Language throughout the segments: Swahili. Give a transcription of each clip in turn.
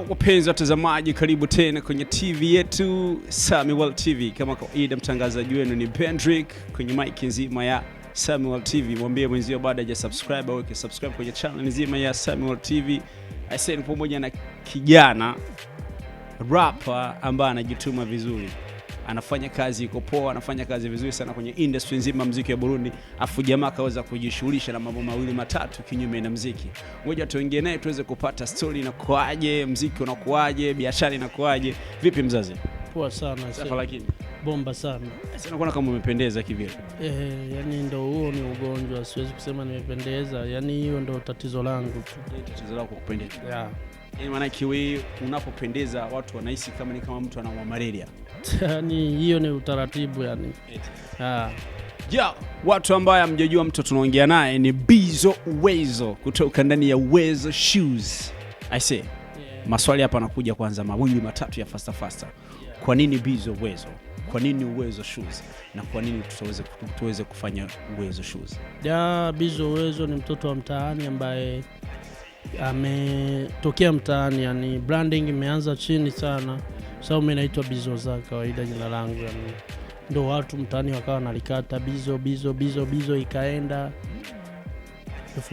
Wapenzi watazamaji, karibu tena kwenye TV yetu Samy-well TV. Kama kawaida, mtangazaji wenu ni Pendrick kwenye mic nzima ya Samy-well TV. Mwambie mwenzio baada ya subscribe aweke subscribe kwenye channel nzima ya Samy-well TV. Aiseni pamoja na kijana rapper ambaye anajituma vizuri. Anafanya kazi iko poa, anafanya kazi vizuri sana kwenye industry nzima muziki wa Burundi. Afu jamaa kaweza kujishughulisha na mambo mawili matatu kinyume na muziki. Ngoja tuongee naye tuweze kupata story inakuaje, muziki unakuaje, biashara inakuaje. Vipi mzazi? Poa sana. Safa lakini bomba sana. Sasa nakuona kama umependeza kivile. Yani ndo huo ni ugonjwa, siwezi kusema nimependeza. Yani hiyo ndo tatizo langu tu. Tatizo lako kupendeza. Yeah. Maana kiwe unapopendeza watu wanahisi kama ni kama mtu anaumwa malaria. Yani hiyo ni utaratibu yani. Watu ambao hamjajua mtu tunaongea naye ni Bizo Uwezo kutoka ndani ya Uwezo Shoes. I say. Yeah. Maswali hapa yanakuja kwanza mawili matatu ya faster. Yeah. Kwa nini Bizo Uwezo? Kwa nini Uwezo Shoes? Na kwa nini tuweze kufanya Uwezo Shoes? Bizo Uwezo ni mtoto wa mtaani ambaye ametokea mtaani, yani branding imeanza chini sana. Sababu mimi naitwa Bizo za kawaida jina langu, yani ndio watu mtaani wakawa nalikata Bizo ikaenda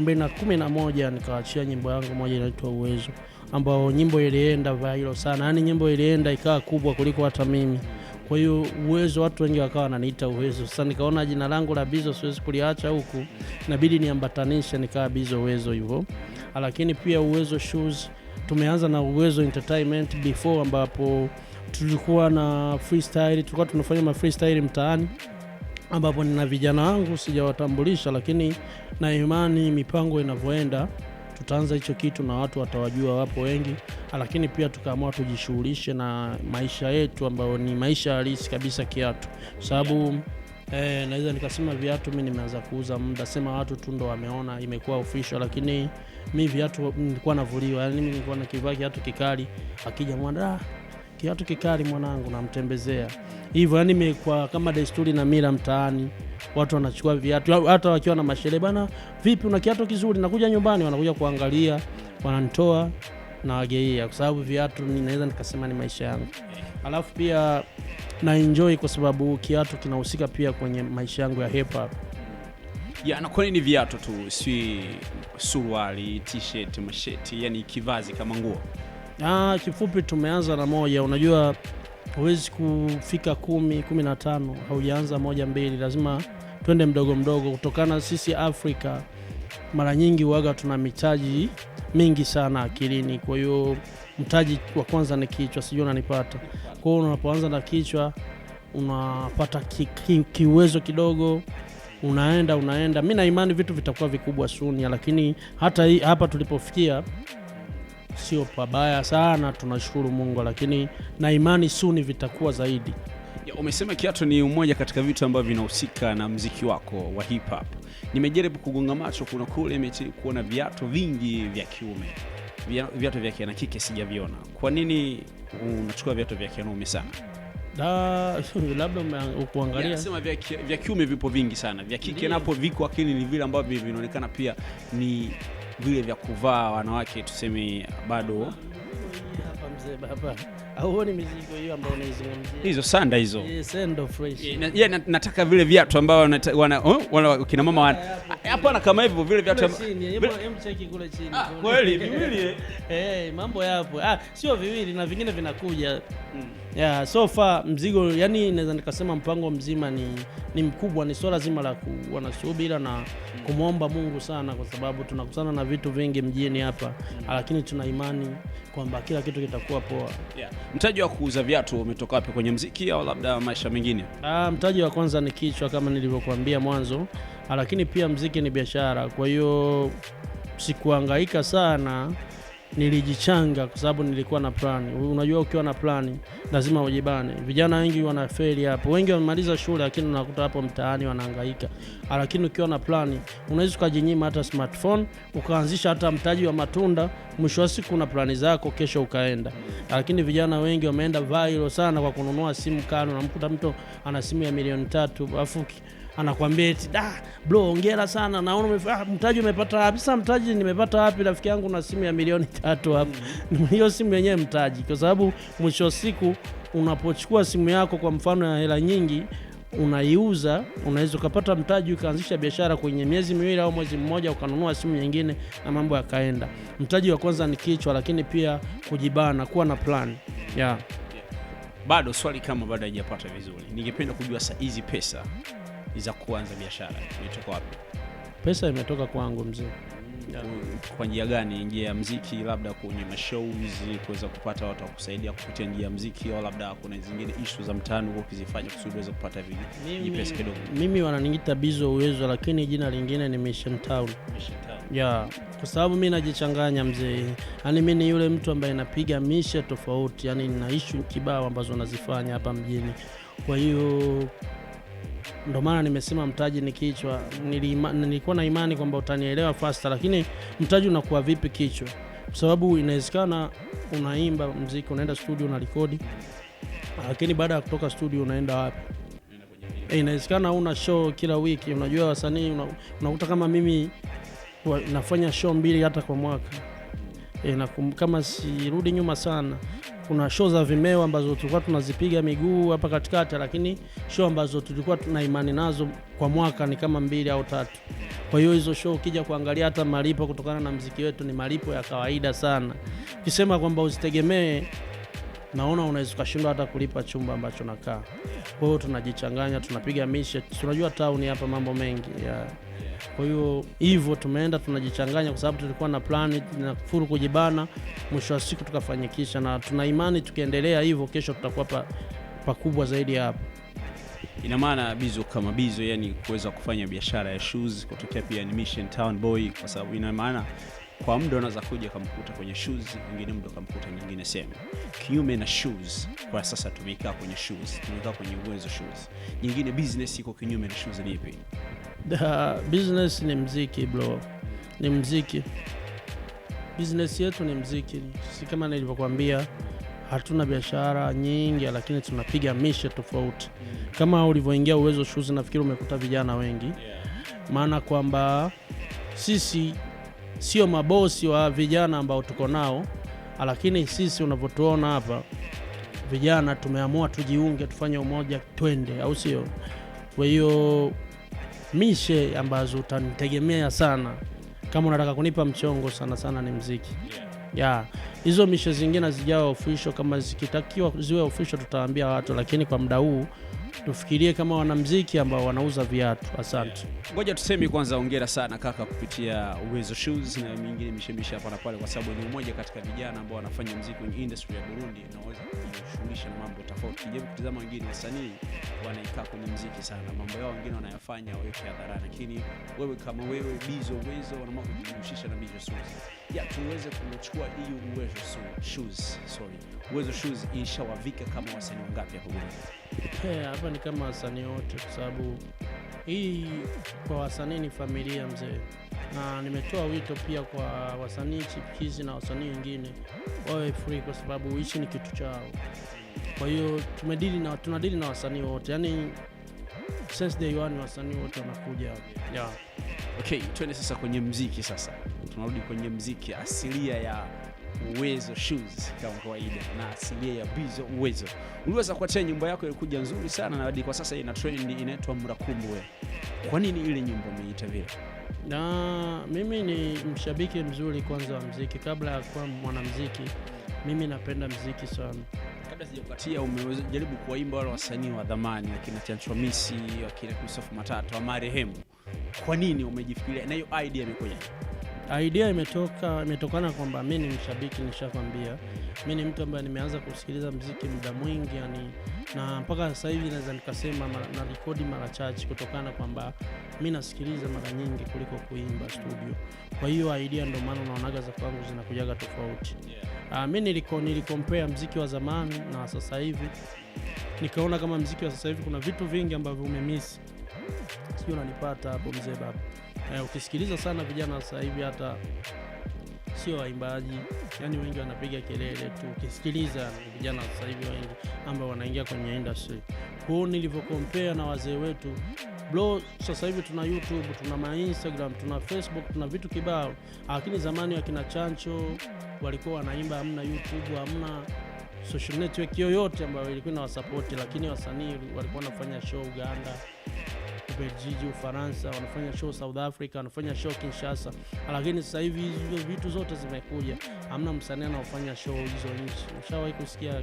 2011 nikaachia nyimbo yangu moja inaitwa Uwezo, ambao nyimbo ilienda viral sana. Yani nyimbo ilienda ikawa kubwa kuliko hata mimi. Kwa hiyo Uwezo watu wengi wakawa wananiita Uwezo. Sasa nikaona jina langu la Bizo siwezi kuliacha huku, inabidi niambatanishe nikawa Bizo Uwezo hivyo. Lakini pia Uwezo Shoes tumeanza na Uwezo Entertainment before, ambapo tulikuwa na freestyle, tulikuwa tunafanya freestyle mtaani, ambapo nina vijana wangu sijawatambulisha, lakini na imani mipango inavyoenda tutaanza hicho kitu na watu watawajua, wapo wengi. Lakini pia tukaamua tujishughulishe na maisha yetu ambayo ni maisha halisi kabisa kiatu. Sababu naweza nikasema viatu mimi nimeanza kuuza muda, sema watu tu ndo wameona imekuwa official, lakini mimi viatu nilikuwa navuliwa. Yani mimi nilikuwa nakivaa kiatu kikali, akija mwana kiatu kikali mwanangu namtembezea hivyo. Yani imekuwa kama desturi na mila mtaani, watu wanachukua viatu hata wakiwa na masherehe, bana vipi una kiatu kizuri, nakuja nyumbani, wanakuja kuangalia, wananitoa na wageia, kwa sababu viatu ninaweza nikasema ni maisha yangu. Alafu pia na enjoy kwa sababu kiatu kinahusika pia kwenye maisha yangu ya hip hop. Na kwa nini viatu tu, si suruali, t-shirt, masheti, yani kivazi kama nguo? Kifupi tumeanza na moja. Unajua huwezi kufika 10, 15 haujaanza moja mbili, lazima twende mdogo mdogo. Kutokana sisi Afrika mara nyingi huaga tuna mitaji mingi sana akilini. Kwa hiyo mtaji wa kwanza ni kichwa, sijui unanipata. Kwa hiyo unapoanza na kichwa unapata kiwezo kidogo, unaenda. Mimi na imani vitu vitakuwa vikubwa soon, lakini hata hapa tulipofikia sio pabaya sana, tunashukuru Mungu, lakini na imani soon vitakuwa zaidi. Umesema kiatu ni umoja katika vitu ambavyo vinahusika na muziki wako wa hip hop. Nimejaribu kugonga macho kuna kule kuona viatu vingi vya kiume. Viatu vya kike sijaviona. Kwa nini unachukua viatu vya kiume sana? Labda ukuangalia. Nasema vya kiume vipo vingi sana. Vya kike napo viko, lakini ni vile ambavyo vinaonekana pia ni vile vya kuvaa wanawake, tuseme bado hapa mzee baba. Ni mizigo hiyo ambayo unaizungumzia. Hizo sanda hizo. Sendo fresh. Nataka vile viatu ambao wana kina mama hapa kama hivyo vile viatu. Cheki kule chini. Kweli viwili. Mambo yapo. Sio viwili na vingine vinakuja. So far mzigo, yani naweza nikasema mpango mzima ni mkubwa, ni swala zima la kuwa na subira na kumwomba Mungu sana, kwa sababu tunakutana na vitu vingi mjini hapa, lakini tuna imani kwamba kila kitu kitakuwa poa. Mtaji wa kuuza viatu umetoka wapi, kwenye muziki au labda maisha mengine? Mtaji wa kwanza ni kichwa kama nilivyokuambia mwanzo, lakini pia muziki ni biashara. Kwa hiyo sikuhangaika sana, nilijichanga kwa sababu nilikuwa na plani. Unajua ukiwa na plani lazima ujibane. Vijana wengi wanafeli hapo. Wengi wamemaliza shule lakini unakuta hapo mtaani wanahangaika. Lakini ukiwa na plani unaweza kujinyima hata smartphone, ukaanzisha hata mtaji wa matunda, mwisho wa siku una plani zako, kesho ukaenda. Lakini vijana wengi wameenda viral sana kwa kununua simu kali. Unamkuta mtu ana simu ya milioni 3, afu anakuambia eti bro hongera sana, naona mtaji umepata wapi? Sasa mtaji nimepata wapi rafiki yangu, na simu ya milioni 3 hapo. Hiyo simu yenyewe mtaji, kwa sababu mwisho wa siku unapochukua simu yako kwa mfano ya hela nyingi unaiuza, unaweza kupata mtaji ukaanzisha biashara kwenye miezi 2 au mwezi mmoja, ukanunua simu nyingine na mambo yakaenda. Mtaji wa kwanza ni kichwa, lakini pia kujibana, kuwa na plan. Bado swali kama bado hajapata vizuri, ningependa kujua hizi pesa za kuanza biashara imetoka wapi? Pesa imetoka kwangu mzee. Kwa njia gani? Njia ya muziki, labda kwenye mashows kuweza kupata watu wa kusaidia kupitia njia ya muziki, au labda kuna zingine issue za mtaani kwa kuzifanya kusudi uweze kupata pesa kidogo? Mimi wananiita Bizo Uwezo, lakini jina lingine ni Mission Town. Kwa sababu mimi najichanganya mzee. Yaani mimi ni yule mtu ambaye napiga mishe tofauti, yani nina issue kibao ambazo nazifanya hapa mjini. Kwa hiyo ndo maana nimesema mtaji ni kichwa. Nilikuwa na imani kwamba utanielewa faster, lakini mtaji unakuwa vipi kichwa? Kwa sababu inawezekana unaimba muziki, unaenda studio una record, lakini baada ya kutoka studio unaenda wapi? Inawezekana una show kila wiki. Unajua wasanii unakuta kama mimi nafanya show 2 hata kwa mwaka. Na kama sirudi nyuma sana, kuna show za Vimeo ambazo tulikuwa tunazipiga miguu hapa katikati, lakini show ambazo tulikuwa tuna imani nazo kwa mwaka ni kama 2 au 3. Kwa hiyo hizo show ukija kuangalia hata malipo kutokana na muziki wetu ni malipo ya kawaida sana. Ukisema kwamba usitegemee, naona unaweza kushindwa hata kulipa chumba ambacho nakaa. Kwa hiyo tunajichanganya, tunapiga mishe. Tunajua town hapa mambo mengi. Kwa hiyo hivyo tumeenda tunajichanganya, kwa sababu tulikuwa na plan na furu kujibana, mwisho wa siku tukafanyikisha, na tuna imani tukiendelea hivyo kesho tutakuwa pakubwa zaidi hapa. Ina maana Bizo kama Bizo, yani kuweza kufanya biashara ya shoes kutokea pia ni Mission Town boy, kwa sababu ina maana kwa muda unaweza kuja kumkuta kwenye shoes, nyingine muda kumkuta nyingine sema. Kinyume na shoes, kwa sasa tumekaa kwenye shoes, tumekaa kwenye Uwezo shoes. Nyingine business iko kinyume na shoes ni ipi? Business ni muziki bro. Ni muziki. Business yetu ni muziki. Si kama nilivyokuambia, hatuna biashara nyingi, lakini tunapiga mishe tofauti. Kama ulivyoingia Uwezo shoes, nafikiri umekuta vijana wengi. Maana kwamba sisi sio mabosi wa vijana ambao tuko nao, lakini sisi unavyotuona hapa vijana tumeamua tujiunge, tufanye umoja, twende, au sio? Kwa hiyo mishe ambazo utanitegemea sana kama unataka kunipa mchongo sana ni muziki. Hizo mishe zingine zijawa official, kama zikitakiwa ziwe official tutaambia watu, lakini kwa muda huu tufikirie kama wanamuziki ambao wanauza viatu. Asante. Ngoja tuseme kwanza hongera sana kaka kupitia Uwezo shoes na mingine mishemisha hapa na pale, kwa sababu ni mmoja katika vijana ambao wanafanya muziki kwenye industry ya Burundi na waweza kujishughulisha na mambo tofauti. Je, kutazama wengine wasanii wanaikaa kwenye muziki sana, mambo yao wengine wanayafanya waweke hadharani, lakini wewe kama wewe Bizo Uwezo unaamua kujihusisha na Bizo shoes. Tuweze kuchukua hii Uwezo shoes ishawavika kama wasanii wangapi hapo Burundi? Hapa ni kama wasanii wote, kwa sababu hii kwa wasanii ni familia mzee. Na nimetoa wito pia kwa wasanii chipukizi na wasanii wengine wawe free, kwa sababu hichi ni kitu chao. Kwa hiyo tunadili na wasanii wote, yani since day one wasanii wote wanakuja. Okay, twende sasa kwenye muziki sasa. Tunarudi kwenye muziki asilia ya Uwezo shoes kama kawaida na asilia ya Bizo Uwezo. Uliweza kuacha nyimbo yako ilikuja nzuri sana na hadi kwa sasa ina trend, inaitwa Murakumbuwe. Kwa nini ile nyimbo umeita vile? Na mimi ni mshabiki mzuri kwanza wa muziki. Kabla ya kuwa mwanamuziki, mimi napenda muziki sana. Kabla sijakupatia, umejaribu kuwaimba wale wasanii wa zamani wakina Chanchomisi, wakina Christopher Matatu, wa marehemu. Kwa nini umejifikiria na hiyo idea imekuja? Idea imetokana kwamba mimi ni mshabiki, nishakwambia. Mimi ni mtu ambaye nimeanza kusikiliza muziki muda mwingi, yani, na mpaka sasa hivi naweza nikasema na rekodi mara chache, kutokana kwamba mimi nasikiliza mara nyingi kuliko kuimba studio. Kwa hiyo idea ndio maana unaonaga za kwangu zinakujaga tofauti. Mimi nilicompare muziki wa zamani na sasa hivi, nikaona kama muziki wa sasa hivi kuna vitu vingi ambavyo umemiss. Sio, unanipata hapo mzee baba? Ukisikiliza sana vijana sasa hivi hata sio waimbaji, yani wengi wanapiga kelele tu. Ukisikiliza vijana sasa hivi wengi ambao wanaingia kwenye industry. Kwa hiyo nilivyocompare na wazee wetu, Bro, sasa hivi tuna YouTube, tuna Instagram, tuna Facebook, tuna vitu kibao. Lakini zamani wakina Chancho walikuwa wanaimba, hamna YouTube, hamna social network yoyote ambayo ilikuwa inawasupport, lakini wasanii walikuwa wanafanya show Uganda, Ubelgiji, Ufaransa, wanafanya show South Africa, wanafanya show Kinshasa. Lakini sasa hivi hizo vitu zote zimekuja, hamna msanii anaofanya show hizo nchi. Ushawahi kusikia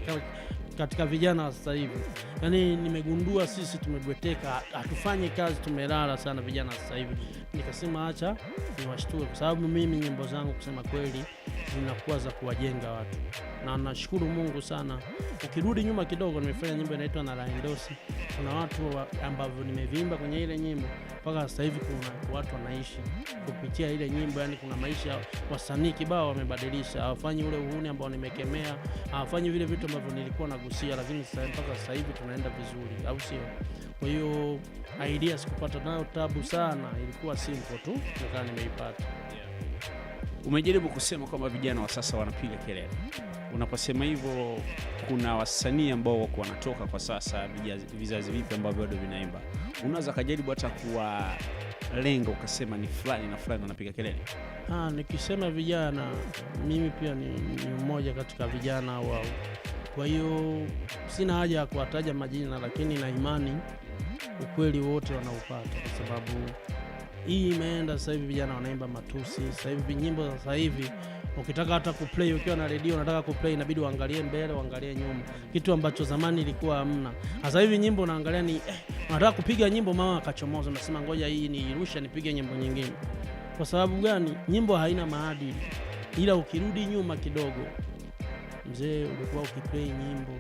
katika vijana sasa hivi? Yaani nimegundua sisi tumebweteka, hatufanyi kazi, tumelala sana vijana sasa hivi. Nikasema acha niwashtue, kwa sababu mimi nyimbo zangu kusema kweli zinakuwa za kuwajenga watu, na nashukuru Mungu sana. Ukirudi nyuma kidogo, nimefanya nyimbo inaitwa na Raendosi. Kuna watu ambao nimevimba kwenye ile nyimbo mpaka sasa hivi kuna watu wanaishi kupitia ile nyimbo. Yani kuna maisha, wasanii kibao wamebadilisha, hawafanyi ule uhuni ambao nimekemea, hawafanyi vile vitu ambavyo nilikuwa nagusia, lakini mpaka sasa hivi tunaenda vizuri, au sio? Kwa hiyo idea sikupata nayo tabu sana, ilikuwa simple tu nikawa nimeipata. Umejaribu kusema kwamba vijana wa sasa wanapiga kelele. Unaposema hivyo, kuna wasanii ambao wako wanatoka kwa sasa, vizazi vipi ambavyo bado vinaimba, unaweza kujaribu hata kuwa lengo ukasema ni fulani na fulani wanapiga kelele? Nikisema vijana, mimi pia ni mmoja katika vijana wao. Kwa hiyo sina haja ya kuwataja majina, lakini na imani ukweli wote wanaupata, kwa sababu hii imeenda sasa hivi vijana wanaimba matusi. Sasa hivi nyimbo sasa hivi ukitaka hata kuplay, ukiwa na radio unataka kuplay, inabidi uangalie mbele, uangalie nyuma, kitu ambacho zamani ilikuwa hamna. Sasa hivi nyimbo unaangalia ni unataka kupiga nyimbo, mama akachomoza, unasema ngoja hii niirusha nipige nyimbo nyingine. Kwa sababu gani? Nyimbo haina maadili. Ila ukirudi nyuma kidogo, mzee, ulikuwa ukiplay nyimbo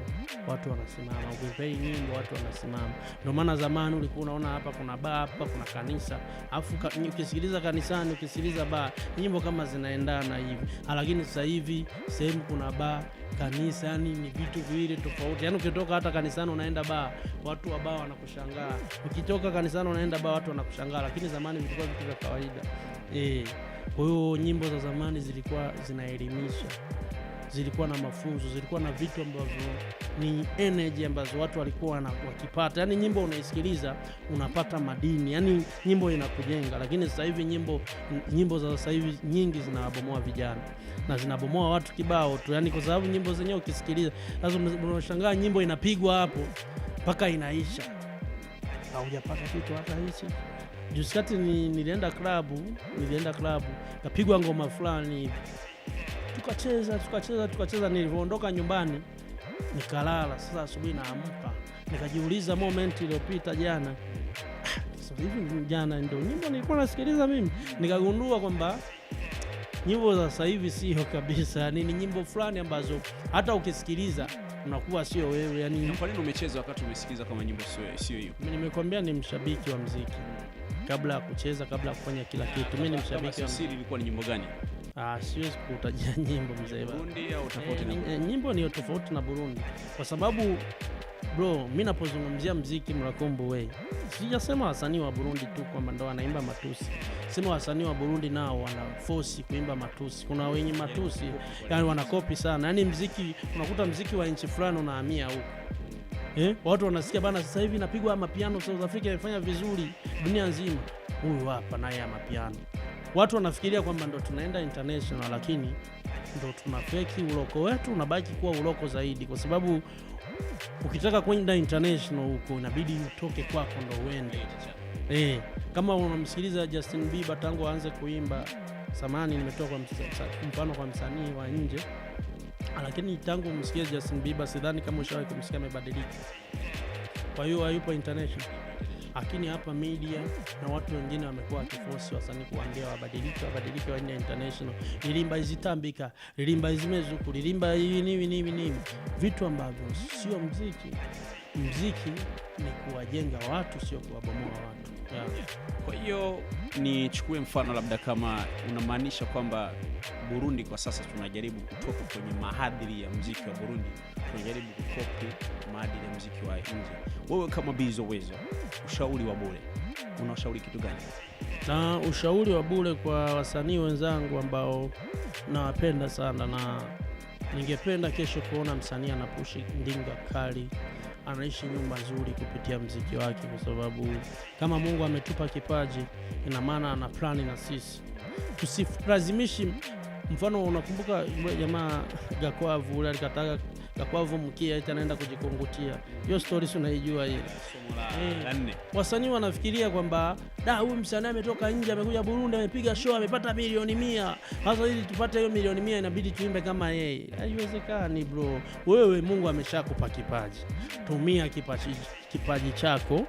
watu wanasimama, ukiplay nyimbo watu wanasimama. Ndio maana zamani ulikuwa unaona hapa kuna baa, hapa kuna kanisa, afu ukisikiliza kanisani, ukisikiliza baa, nyimbo kama zinaendana hivi. Lakini sasa hivi sehemu kuna baa, kanisa, yani ni vitu viwili tofauti. Yani ukitoka hata kanisani unaenda baa, watu wa baa wanakushangaa. Ukitoka kanisani unaenda baa, watu wanakushangaa. Lakini zamani vilikuwa vitu vya kawaida. Kwa hiyo nyimbo za zamani zilikuwa zinaelimisha, zilikuwa na mafunzo, zilikuwa na vitu ambavyo ni energy ambazo watu walikuwa wakipata. Yani nyimbo unaisikiliza unapata madini, yani nyimbo inakujenga. Lakini sasa hivi nyimbo za sasa hivi nyingi zinabomoa vijana na zinabomoa watu kibao tu, yani kwa sababu nyimbo zenyewe ukisikiliza sasa unashangaa nyimbo inapigwa hapo mpaka inaisha, haujapata kitu hata hichi. Jusikati nilienda club kapigwa ngoma fulani, tukacheza. Nilivyoondoka nyumbani nikalala. Sasa asubuhi naamka nikajiuliza moment iliyopita jana, sasa hivi jana ndio nyimbo nilikuwa nasikiliza mimi. Nikagundua kwamba nyimbo za sasa hivi sio kabisa, ni nyimbo fulani ambazo hata ukisikiliza unakuwa sio wewe. Yani kwa nini umecheza wakati umesikiliza kama nyimbo sio hiyo? Mimi nimekwambia ni mshabiki wa muziki. Kabla ya kucheza, kabla ya kufanya kila kitu, mimi ni mshabiki wa muziki. Ilikuwa ni nyimbo gani? Siwezi kutajia nyimbo mzee. Burundi au tofauti na nyimbo ni tofauti na Burundi, kwa sababu bro, mimi napozungumzia muziki Mrakombo way, sijasema wasanii wa Burundi tu kwamba ndo wanaimba matusi. Sema wasanii wa Burundi nao wana force kuimba matusi. Kuna wenye matusi yani wanakopi sana. Yani muziki, unakuta muziki wa nchi fulani unahamia huko. Watu wanasikia bana, sasa hivi napigwa ama piano South Africa imefanya vizuri dunia nzima, huyu hapa naye ama piano. Watu wanafikiria kwamba ndo tunaenda international, lakini ndo tunafeki uloko wetu, unabaki kuwa uloko zaidi, kwa sababu ukitaka kwenda international huko inabidi utoke kwako ndo uende. Kama unamsikiliza Justin Bieber tangu aanze kuimba, samani nimetoa kwa mfano kwa msanii wa nje, lakini tangu umsikie Justin Bieber sidhani kama ushawahi kumsikia amebadilika. Kwa hiyo hayupo international. Lakini hapa media na watu wengine wamekuwa wakiforce wasanii kuambia wabadilike waende international. Lilimba izitambika, lilimba izimezuku, lilimba hivi, vitu ambavyo sio muziki. Muziki ni kuwajenga watu, sio kuwabomoa watu. Kwa hiyo nichukue mfano labda, kama unamaanisha kwamba Burundi kwa sasa tunajaribu kutoka kwenye maadili ya muziki wa Burundi, tunajaribu kukopi maadili ya muziki wa nje. Wewe kama Bizo Uwezo, ushauri wa bure, unashauri kitu gani? Na ushauri wa bure kwa wasanii wenzangu ambao nawapenda sana, na ningependa kesho kuona msanii anapushi ndinga kali, anaishi nyumba nzuri kupitia muziki wake, kwa sababu kama Mungu ametupa kipaji, ina maana ana plani na sisi. Tusilazimishi. Mfano unakumbuka yule jamaa Gakwavu ule alikataka Gakwavu mkia eti anaenda kujikungutia. Hiyo story si unaijua ile. Wasanii wanafikiria kwamba huyu msanii ametoka nje, amekuja Burundi, amepiga show, amepata milioni 100. Sasa ili tupate hiyo milioni 100 inabidi tuimbe kama yeye. Haiwezekani bro. Wewe Mungu ameshakupa kipaji. Tumia kipaji chako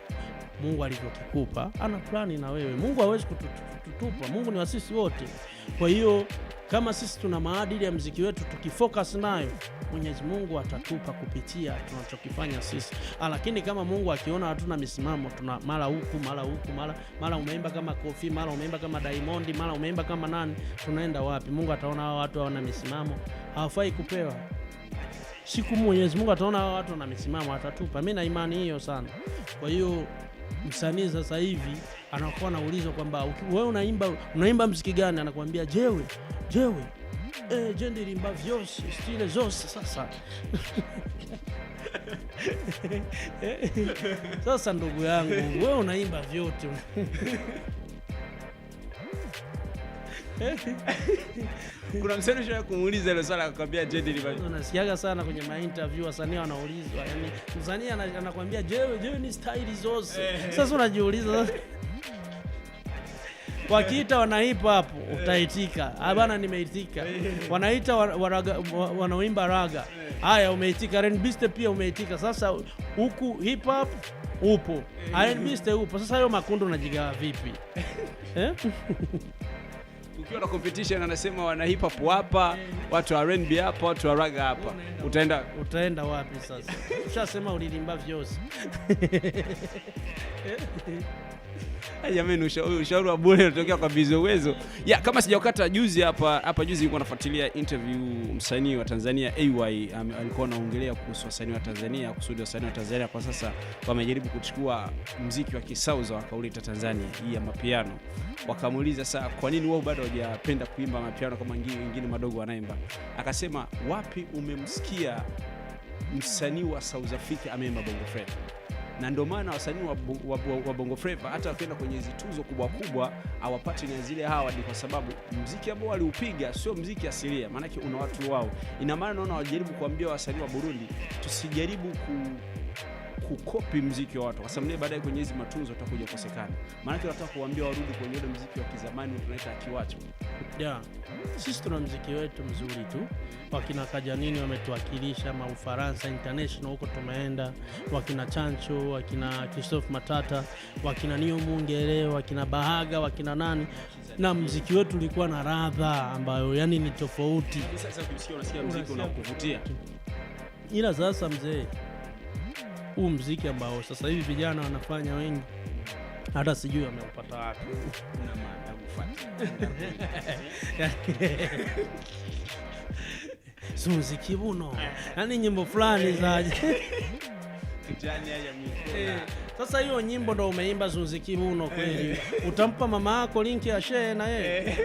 Mungu alivyokikupa. Ana plani na wewe. Mungu hawezi kututupa. Mungu ni wa sisi wote. Kwa hiyo kama sisi tuna maadili ya muziki wetu, tukifocus nayo, Mwenyezi Mungu atatupa kupitia tunachokifanya sisi. Lakini kama Mungu akiona hatuna misimamo, tuna mara huku mara umeimba kama Kofi, mara umeimba kama Diamond, mara umeimba kama nani, tunaenda wapi? Mungu ataona hao watu hawana misimamo, hawafai kupewa. Siku Mwenyezi Mungu ataona hao watu wana misimamo, atatupa. Mimi na imani hiyo sana. Kwa hiyo msanii sasa hivi anakuwa anaulizwa kwamba wewe unaimba muziki gani? Anakuambia jewe je ndirimba vyose stile zose. Sasa ndugu yangu, wewe unaimba vyote. Kuna msanii shaka kumuuliza ile swala akakwambia je ndirimba. Unasikiaga sana kwenye interview wasanii wanaulizwa, yani msanii anakuambia jewe ni style zose. Sasa unajiuliza wakiita wana hip hop utaitika. Bana nimeitika. Wanaita wanaoimba raga. Haya umeitika. R&B pia umeitika. Sasa huku hip hop upo. R&B upo. Sasa hiyo makundi unajigawa vipi? Ukiwa na competition anasema wana hip hop hapa, watu wa R&B hapa, watu wa raga hapa. Utaenda wapi sasa? Ushasema ulilimba vyose. Jamani, ushauri wa bure unatokea kwa Bizo Uwezo. Kama sijakata juzi hapa juzi nilikuwa nafuatilia interview msanii wa Tanzania AY, alikuwa anaongelea kuhusu wasanii wa Tanzania, kusudi wasanii wa Tanzania kwa sasa wamejaribu kuchukua muziki wa kisauza wakauleta Tanzania, hii ya mapiano. Wakamuuliza sasa kwa nini wao bado hawajapenda kuimba mapiano kama wengine madogo wanaimba. Akasema wapi umemsikia msanii wa South Africa ameimba Bongo Flava? Na ndio maana wasanii wa Bongo Flava hata wakienda kwenye hizo tuzo kubwa hawapati na zile hawadi, kwa sababu muziki ambao waliupiga sio muziki asilia, maana yake una watu wao. Ina maana naona wajaribu kuambia wasanii wa Burundi tusijaribu kukopi muziki wa watu, kwa sababu baadaye kwenye hizo matunzo utakuja kukosekana. Maana yake wanataka kuambia warudi kwenye ile muziki wa kizamani tunaita akiwacho. Sisi tuna muziki wetu mzuri tu. Wakina Kajanini wametuwakilisha Ufaransa international huko tumeenda, wakina Chancho, wakina Christophe Matata, wakina Nio Mungere, wakina Bahaga, wakina nani, na muziki wetu ulikuwa na radha ambayo yani ni tofauti. Sasa unasikia muziki unakuvutia. Ila sasa mzee, huu muziki ambao sasa hivi vijana wanafanya wengi, hata sijui wameupata wapi. Una maana kufuata. Muziki buno. Yaani nyimbo fulani za kijani ya mikono. Sasa hiyo nyimbo ndo umeimba muziki buno kweli. Utampa mama yako link ya share na yeye.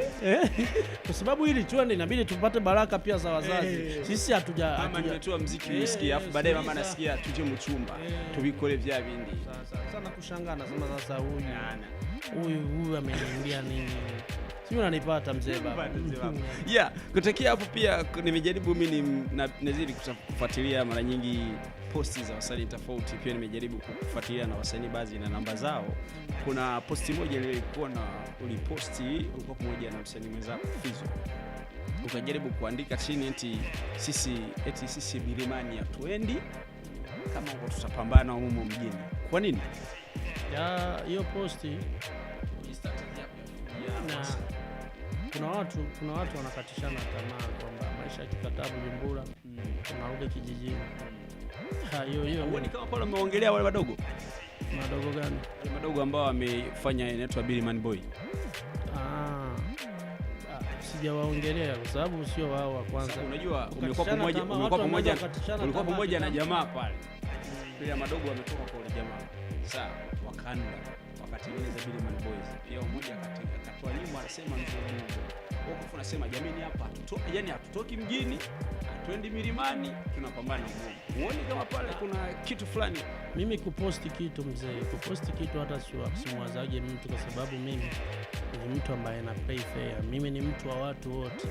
Kwa sababu hili twende inabidi tupate baraka pia za wazazi. Sisi mama nimetoa muziki usikie, afu baadaye mama anasikia tuje mchumba. Tubikole vya vindi. Sasa kushangaa nasema sasa huyu ameniambia nini? Sio unanipata mzee baba. Kutokea hapo pia nimejaribu mimi nazidi kufuatilia mara nyingi posti za wasanii tofauti. Pia nimejaribu kufuatilia na wasanii baadhi na namba zao. Kuna posti moja ilikuwa na uliposti ulikuwa pamoja na msanii mwenzako Fizo. Ukajaribu kuandika chini eti sisi Bilimani hatuendi kama huko tutapambana huko mjini. Kwa nini? Hiyo posti kuna watu wanakatishana tamaa kwamba maisha kikatabu Bujumbura, unarudi kijijini. Hiyo ni kama pale umeongelea wale wadogo. Madogo gani? Wale madogo ambao wamefanya inaitwa Bilimani Boy. Sijawaongelea kwa sababu sio wao wa kwanza. Unajua ulikuwa pamoja na jamaa pale. Bila madogo wametoka kwa yule jamaa. Sawa, wakatengeneza Billiman Boys. Pia mmoja akatoa nyimbo anasema nzuri. Huko unasema jamani hapa hatutoki mjini, twende milimani, tunapambana huko. Uone kama pale kuna kitu fulani. Mimi kuposti kitu mzee, kuposti kitu hata simuwazaje mtu, kwa sababu mimi ni mtu ambaye na play fair. Mimi ni mtu wa watu wote.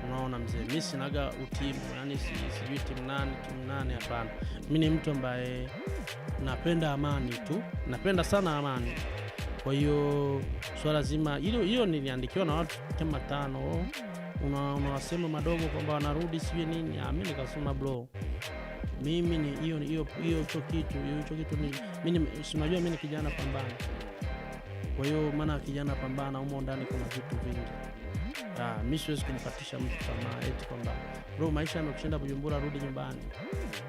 Unaona mzee, mimi sinaga utimu, yani sijui timu nani hapana. Mimi ni mtu ambaye napenda amani tu, napenda sana amani. Kwa hiyo swala zima hiyo niliandikiwa na watu kama 5, unawasema madogo kwamba wanarudi sivyo nini. Mimi nikasema bro, mimi ni hiyo kitu ni mimi, unajua mimi ni kijana pambana. Kwa hiyo maana kijana pambana humo ndani kuna vitu vingi. Mimi siwezi kumkatisha mtu kama eti kwamba bro maisha yamekushinda Bujumbura, rudi nyumbani.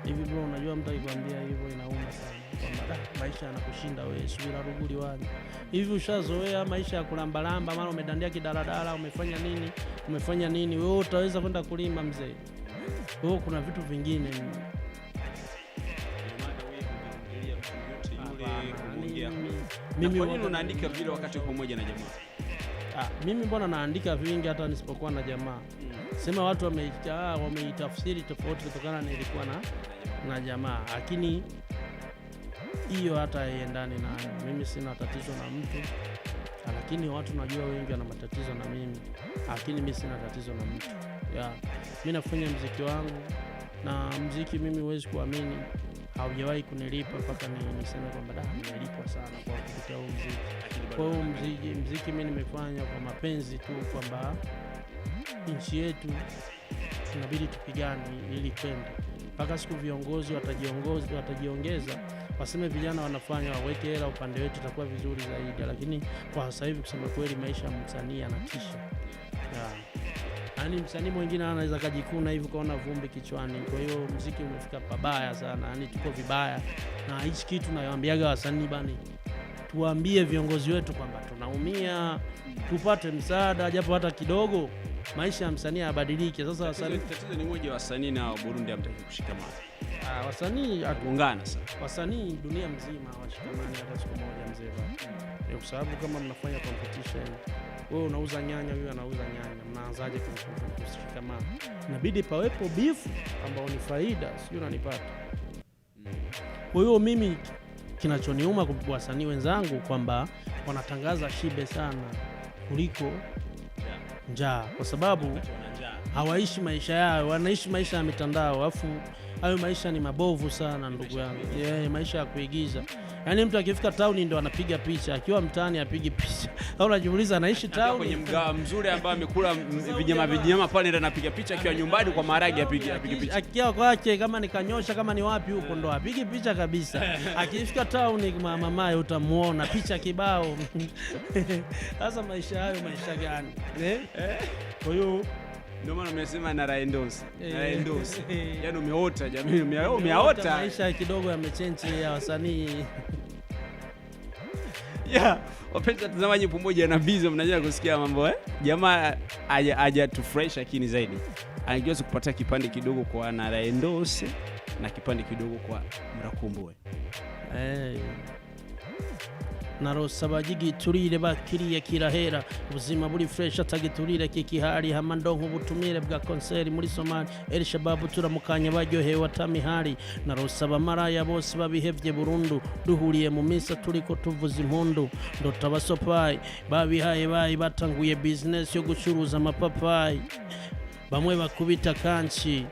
Hivi bro, unajua mtu akikwambia hivyo inauma sana, kwamba maisha yanakushinda wewe, subira ruguli wapi. Hivi ushazoea maisha ya kulambalamba, maana umedandia kidaladala, umefanya nini wewe utaweza kwenda kulima mzee? Wewe kuna vitu vingine. Mimi unaandika vile wakati pamoja na jamaa. Mimi mbona naandika vingi hata nisipokuwa na jamaa. Sema watu wameitafsiri tofauti kutokana na nilikuwa na jamaa, lakini hiyo hata haiendani na mimi. Sina tatizo na mtu, lakini watu najua wengi wana matatizo na mimi, lakini mimi sina tatizo na mtu. Mimi nafanya muziki wangu, na muziki mimi huwezi kuamini haujawahi kunilipa mpaka niseme kwamba nimelipwa sana kwa kupitia huu muziki. Kwa hiyo muziki mimi nimefanya kwa mapenzi tu, kwamba nchi yetu tunabidi tupigane ili twende mpaka siku viongozi watajiongeza, waseme vijana wanafanya, waweke hela upande wetu, itakuwa vizuri zaidi. Lakini kwa sasa hivi kusema kweli maisha ya msanii yanatisha. Yaani msanii mwingine anaweza kujikuna hivi kaona vumbi kichwani. Kwa hiyo muziki umefika pabaya sana, yani tuko vibaya. Na hichi kitu nawaambiaga wasanii bani, tuambie viongozi wetu kwamba tunaumia, tupate msaada japo hata kidogo, maisha ya msanii yabadilike. Sasa wasanii, tatizo ni moja, wasanii na Burundi hamtaki kushikamana. Wasanii ungana sana. Wasanii dunia mzima washikamani hata siku moja mzee baba. Kwa sababu kama mnafanya competition, wewe unauza nyanya, wewe anauza nyanya, mnaanzaje kushikamana? Inabidi pawepo beef ambao ni faida, sio unanipata. Kwa hiyo mimi kinachoniuma kwa wasanii wenzangu kwamba wanatangaza shibe sana kuliko njaa, kwa sababu hawaishi maisha yao, wanaishi maisha ya mitandao. Alafu hayo maisha ni mabovu sana ndugu yangu. Maisha ya kuigiza. Yaani mtu akifika town ndio anapiga picha, akiwa mtaani apige picha. Au unajiuliza anaishi town kwenye mgawa mzuri ambao amekula vinyama pale, ndio anapiga picha, akiwa nyumbani kwa maharage apige picha. Akiwa kwake kama ni Kanyosha, kama ni wapi huko, ndo apige picha kabisa. Akifika town mamaye utamuona picha kibao. Sasa maisha hayo maisha gani? Kwa hiyo ndio maana nimesema na raendosi. Yaani umeota jamii, umeota. Maisha kidogo yamechange ya wasanii. Wapenzi watazamaji, pamoja na Bizo mnajua kusikia mambo jamaa haja tufresh, lakini zaidi angeweza kupata kipande kidogo kwa na raendosi na kipande kidogo kwa murakumbuwe. Narosabagigi turire bakiriye kirahera, ubuzima buri fresh atagiturire kikihari, hamandonko butumire bwa concert muri Somali El Shabab turamukanya baryohewe atamihari. Narosaba maraya bose babihevye burundu, duhuriye mu misa turiko tuvuza impundu, ndota basopai babihaye batanguye business yo gucuruza amapapai. Bamwe bakubita kanshi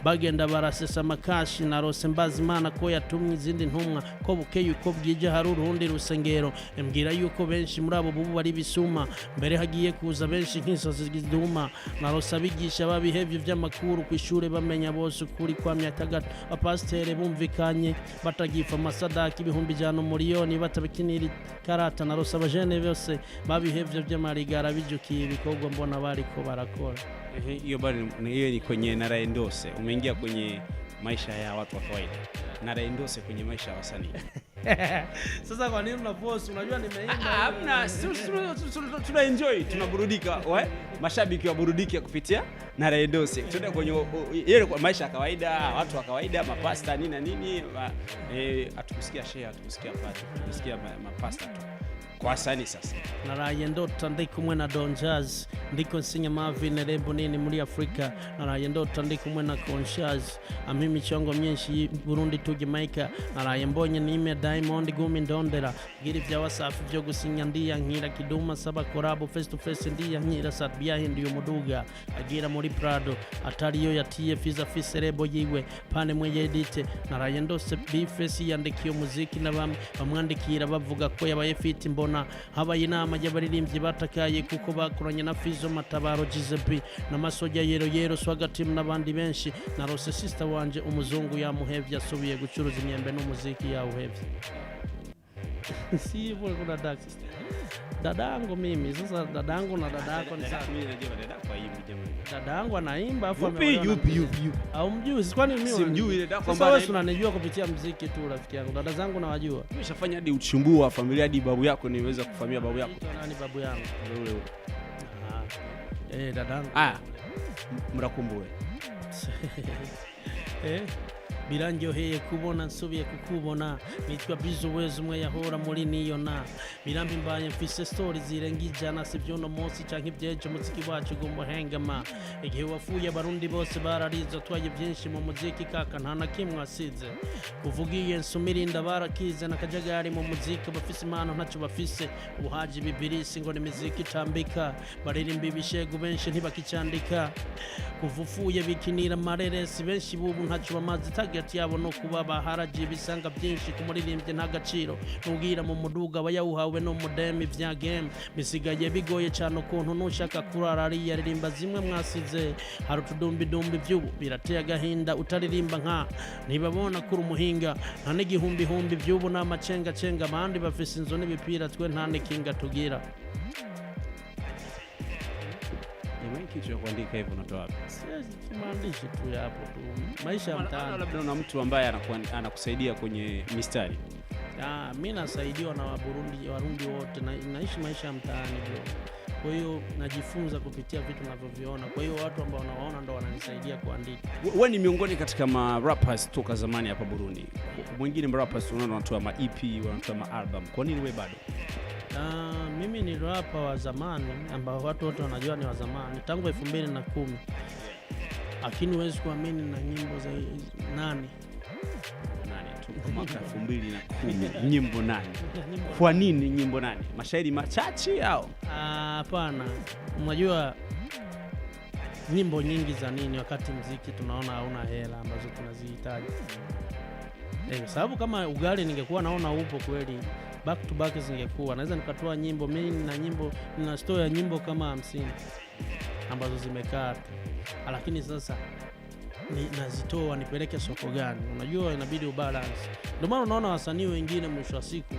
bagenda barasesa makashi. Narose mbaza Imana ko yatumye izindi ntumwa ko bukeye uko bwije hari urundi rusengero, embwira yuko benshi muri abo bubu bari bisuma, mbere hagiye kuza benshi nk'insozi ziduma. Narose abigisha babihevye by'amakuru ku ishure bamenya bose ukuri kwa myatagata, abapasiteri bumvikanye batagifa amasadaki 100 miliyoni batabikinira karata. Narose abajene bose babihevye by'amarigara bijukiye ibikorwa mbona bariko barakora. Hiyo ni kwenye naraendose. Umeingia kwenye maisha ya watu wa kawaida, naraendose kwenye maisha ya wasanii. Sasa kwa nini unaforce? Unajua nimeimba. Hamna, tuna enjoy, tunaburudika. Mashabiki waburudike kupitia naraendose. Tuende kwenye ile maisha ya kawaida, watu wa kawaida, mapasta nini na nini. Hatukusikia share, hatukusikia party, tukusikia mapasta tu. kwa sani sasa naraye ndota ndi kumwe na Don Jazz ndiko nsinya mavine rembo nini muri Afrika naraye ndota ndi kumwe na Conscious amimi chongo myinshi Burundi to Jamaica naraye mbonye nime Diamond gumi ndondera giri vya Wasafi byo gusinya ndiya nkira kiduma saba korabo face to face ndiya nkira satbia hindi umuduga agira muri Prado atariyo yatiye fiza fiserebo yiwe pane mwe edite naraye ndose bifesi yandikiye umuziki bamwandikira bavuga ko yabaye fit mbona habaye inama y'abaririmbyi batakaye kuko bakoranye na Fizo Matabaro Gizebi n'amasoja yero Swaga team n'abandi benshi narose sister wanje umuzungu yamuhevye asubiye gucuruza imyembe n'umuziki yawuhevye si bora kuna dadangu mimi sasa dadangu na dadako ni sawa mimi najua dadako haimbi jamani dadangu anaimba afu yupi au mjuzi kwani mimi simjui dadako kwamba wewe unanijua kupitia muziki tu rafiki yangu dada zangu nawajua nimeshafanya hadi uchumbua familia hadi babu yako niweza kufahamia babu yako nani babu yangu ule dadangu mrakumbue biranjoheye kubona nsubiye kukubona nitwa Bizo Uwezo mwe yahora muri niyo na birambi mbaye mfise stories zirengijana sivyo no munsi canke ibyeje muziki wacu gumbo hengama igihe wafuye abarundi bose bararizo twaye byinshi mu muziki kaka nta na kimwe asize kuvugiye nsumirinda barakize nakajagari mu muziki bafise impano ntaco bafise ubuhaji bibirisi ngo ni muziki tambika baririmba ibishego benshi ntibakicandika kuvufuye bikinira mareresi benshi bubu ntaco bamaze target yabo no kuba baharaje bisanga byinshi kumuririmbye nta gaciro nubwira mu muduga bayawuhawe no mudemi vya game bisigaye bigoye cyane ukuntu nushaka kurara ari yaririmba zimwe mwasize hari tudumbi by'ubu birateye agahinda utaririmba nka ntibabona kuri umuhinga nta n'igihumbi by'ubu n'amacenga abandi bafise inzo n'ibipira twe nta n'ikinga tugira kitu ya kuandika hivyo unatoa wapi? Sisi maandishi tu hapo tu. Maisha mtaani. Labda una mtu ambaye anakusaidia kwenye mistari. Mimi nasaidiwa na Warundi wote na naishi maisha mtaani bro. Kwa hiyo najifunza kupitia vitu ninavyoviona. Kwa hiyo watu ambao wanaona ndo wananisaidia kuandika. Wewe ni miongoni katika ma rappers toka zamani hapa Burundi. Mwingine rappers unaona wanatoa ma EP, wanatoa ma album. Kwa nini wewe bado? Mimi ni rapper wa zamani ambao watu wote wanajua ni wa zamani tangu 2010. Lakini huwezi kuamini na nyimbo za 8 tu mwaka 2010 nyimbo 8. Kwa nini nyimbo 8? Mashairi machache au? Hapana. Unajua nyimbo nyingi za nini wakati muziki tunaona hauna hela ambazo tunazihitaji. Sababu kama ugali ningekuwa naona upo kweli back to back zingekuwa naweza nikatoa nyimbo mimi na nyimbo nina store ya nyimbo kama 50 ambazo zimekaa lakini sasa nazitoa nipeleke soko gani unajua inabidi ubalance ndio maana unaona wasanii wengine mwisho wa siku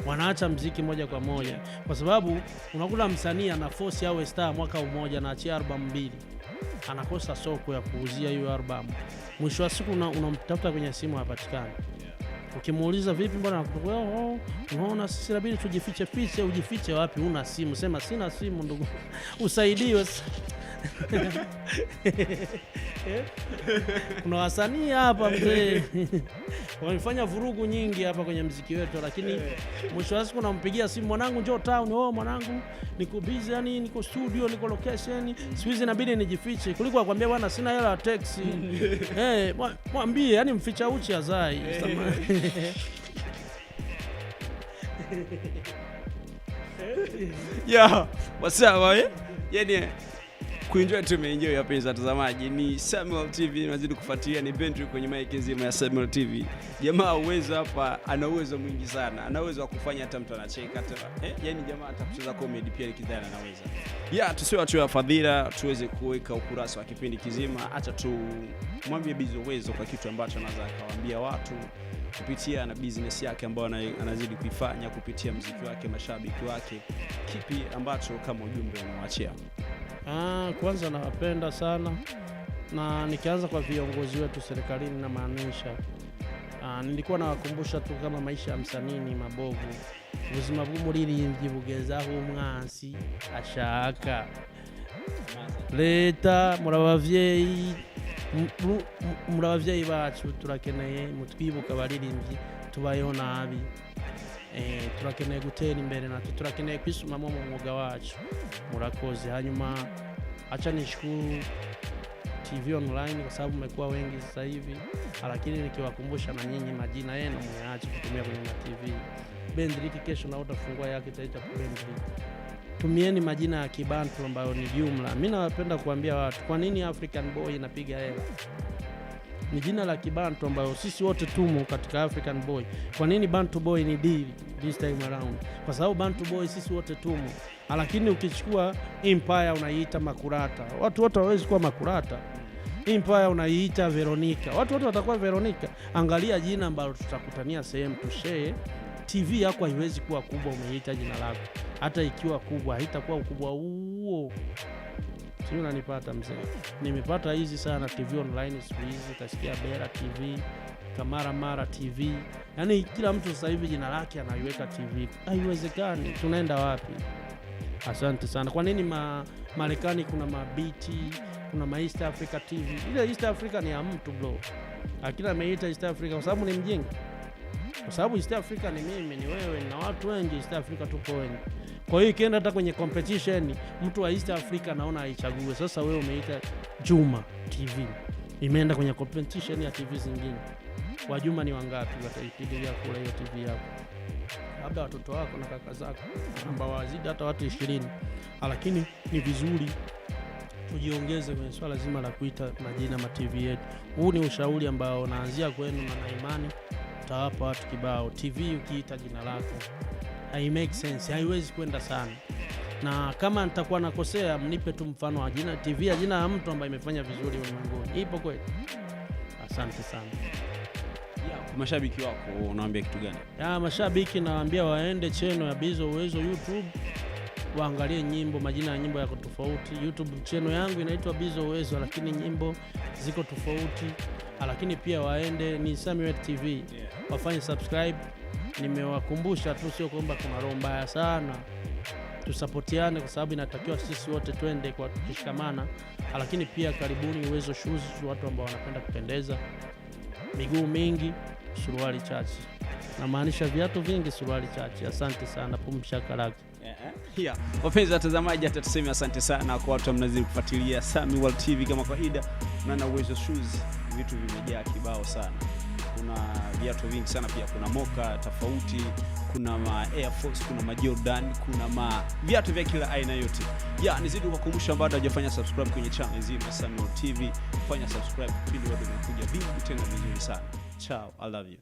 wanaacha muziki moja kwa moja kwa sababu unakuta msanii ana force awe star mwaka mmoja na achia album 2 anakosa soko ya kuuzia hiyo album mwisho wa siku unamtafuta kwenye simu hapatikani ukimuuliza vipi mbona wewe unaona sisi inabidi tujifiche ujifiche wapi una simu sema sina simu ndugu usaidiwe kuna wasanii hapa mzee wamefanya vurugu nyingi hapa kwenye muziki wetu lakini mwisho wa siku nampigia simu mwanangu njoo town mwanangu niko busy yani niko studio niko location siwezi inabidi nijifiche kuliko akwambia bwana sina hela ya taxi mwambie yani mficha uchi azai what's up yani kuenjoy tumeenjoy hapa hizo watazamaji ni Samy-well TV nazidi kufuatilia ni Pendrick kwenye mic nzima ya Samy-well TV jamaa Uwezo hapa ana uwezo mwingi sana ana uwezo wa kufanya hata mtu anacheka hata yani jamaa atakucheza comedy pia nikidhani anaweza tusiwache wafadhila tuweze kuweka ukurasa wa kipindi kizima acha tu mwambie Bizo Uwezo kwa kitu ambacho anaweza akawaambia watu kupitia na business yake ambayo anazidi kuifanya kupitia muziki wake mashabiki wake kipi ambacho kama ujumbe unawaachia kwanza nawapenda sana na nikianza kwa viongozi wetu serikalini na maanisha nilikuwa nawakumbusha tu kama maisha ya msanii ni mabovu ubuzima bw'umuririmbyi bugezaho umwansi ashaka leta murabavyeyi bacu turakeneye mutwibuka baririmbyi tubayeho nabi turakeneye gutera imbere natwe turakeneye kwisumamo mu mwuga wacu murakoze. Hanyuma acha nishukuru TV online kwa sababu mmekuwa wengi sasa hivi, lakini nikiwakumbusha na nyinyi majina yenu mmeacha kutumia kwenye TV. Bendriki kesho na utafungua yake itaita Bendriki. Tumieni majina ya Kibantu ambayo ni jumla. Mimi napenda kuambia watu kwa nini African Boy inapiga hela. Ni jina la Kibantu ambayo sisi wote tumo katika African Boy. Kwa nini Bantu Boy ni deal this time around? Kwa sababu Bantu Boy sisi wote tumo. Lakini ukichukua Empire unaiita Makurata. Watu wote hawezi kuwa Makurata. Empire unaiita Veronica. Watu wote watakuwa Veronica. Angalia jina ambalo tutakutania sehemu tushare. TV yako haiwezi kuwa kubwa umeita jina lako. Hata ikiwa kubwa haitakuwa ukubwa huo. Sio unanipata mzee. Nimepata hizi sana TV online siku hizi, utasikia Bera TV, Kamara Mara TV. Yaani kila mtu sasa hivi jina lake anaiweka TV. Haiwezekani. Tunaenda wapi? Asante sana. Kwa nini Marekani kuna BT, kuna East Africa TV? Ile East Africa ni ya mtu bro. Akina ameita East Africa kwa sababu ni mjinga. Kwa sababu East Africa ni mimi, ni wewe na watu wengi East Africa tupo wengi. Kwa hiyo ikienda hata kwenye competition mtu wa East Africa naona aichague. Sasa wewe umeita Juma TV. Imeenda kwenye competition ya TV zingine. Wa Juma ni wangapi wataipigia kula hiyo TV yako? Labda watoto wako na kaka zako ambao wazidi hata watu 20. Lakini ni vizuri tujiongeze kwenye swala zima la kuita majina ma TV yetu. Huu ni ushauri ambao naanzia kwenu na imani tawapa watu kibao. TV ukiita jina lako hai make sense, haiwezi kwenda sana. Na kama nitakuwa nakosea mnipe tu mfano wa jina TV ya jina la mtu ambaye imefanya vizuri ulimwenguni. Ipo kweli? Asante sana. Kwa mashabiki wako unawaambia kitu gani? Mashabiki nawaambia waende channel ya Bizo Uwezo YouTube, waangalie nyimbo, majina ya nyimbo yako tofauti. YouTube channel yangu inaitwa Bizo Uwezo lakini nyimbo ziko tofauti. Lakini pia waende ni Samy-well TV. Wafanye subscribe. Nimewakumbusha tu, sio kwamba kuna roho mbaya sana. Tusapotiane kwa sababu inatakiwa sisi wote twende kwa kushikamana. Lakini pia karibuni Uwezo shoes, watu ambao wanapenda kupendeza. Miguu mingi, suruali chache. Na maanisha viatu vingi, suruali chache. Asante sana, pumshaka laki. Wapenzi watazamaji, hata tuseme asante sana kwa watu mnazidi kufuatilia Samy-well TV kama kawaida. Na Uwezo shoes vitu vimejaa kibao sana. Kuna viatu vingi sana pia, kuna moka tofauti, kuna Air Force, kuna Jordan, kuna viatu vya kila aina yote. Nizidi kukukumbusha bado hujafanya subscribe kwenye channel nzima Samy-well TV, fanya subscribe ili bado unakuja vingi tena vizuri sana. Ciao, I love you.